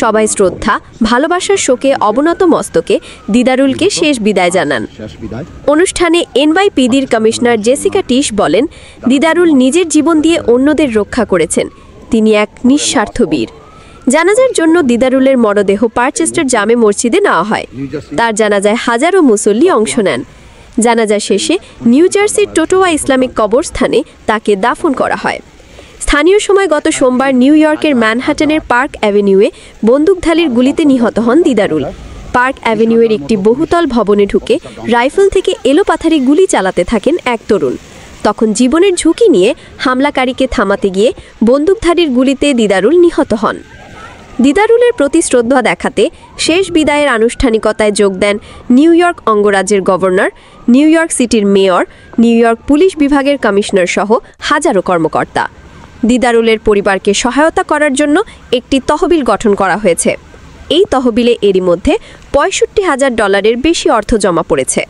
সবাই শ্রদ্ধা ভালোবাসার শোকে অবনত মস্তকে দিদারুলকে শেষ বিদায় জানান। অনুষ্ঠানে এনওয়াইপিডির কমিশনার জেসিকা টিশ বলেন, দিদারুল নিজের জীবন দিয়ে অন্যদের রক্ষা করেছেন। তিনি এক নিঃস্বার্থ বীর। জানাজার জন্য দিদারুলের মরদেহ পারচেস্টার জামে মসজিদে নেওয়া হয়। তার জানাজায় হাজারো মুসল্লি অংশ নেন। জানাজা শেষে নিউ জার্সির টোটোয়া ইসলামিক কবরস্থানে তাকে দাফন করা হয়। স্থানীয় সময় গত সোমবার নিউ ইয়র্কের ম্যানহাটনের পার্ক অ্যাভিনিউয়ে বন্দুকধারীর গুলিতে নিহত হন দিদারুল। পার্ক অ্যাভিনিউয়ের একটি বহুতল ভবনে ঢুকে রাইফেল থেকে এলোপাথারি গুলি চালাতে থাকেন এক তরুণ। তখন জীবনের ঝুঁকি নিয়ে হামলাকারীকে থামাতে গিয়ে বন্দুকধারীর গুলিতে দিদারুল নিহত হন। দিদারুলের প্রতি শ্রদ্ধা দেখাতে শেষ বিদায়ের আনুষ্ঠানিকতায় যোগ দেন নিউ ইয়র্ক অঙ্গরাজ্যের গভর্নর, নিউ ইয়র্ক সিটির মেয়র, নিউ ইয়র্ক পুলিশ বিভাগের কমিশনার সহ হাজারো কর্মকর্তা। দিদারুলের পরিবারকে সহায়তা করার জন্য একটি তহবিল গঠন করা হয়েছে। এই তহবিলে এরই মধ্যে $65,000 বেশি অর্থ জমা পড়েছে।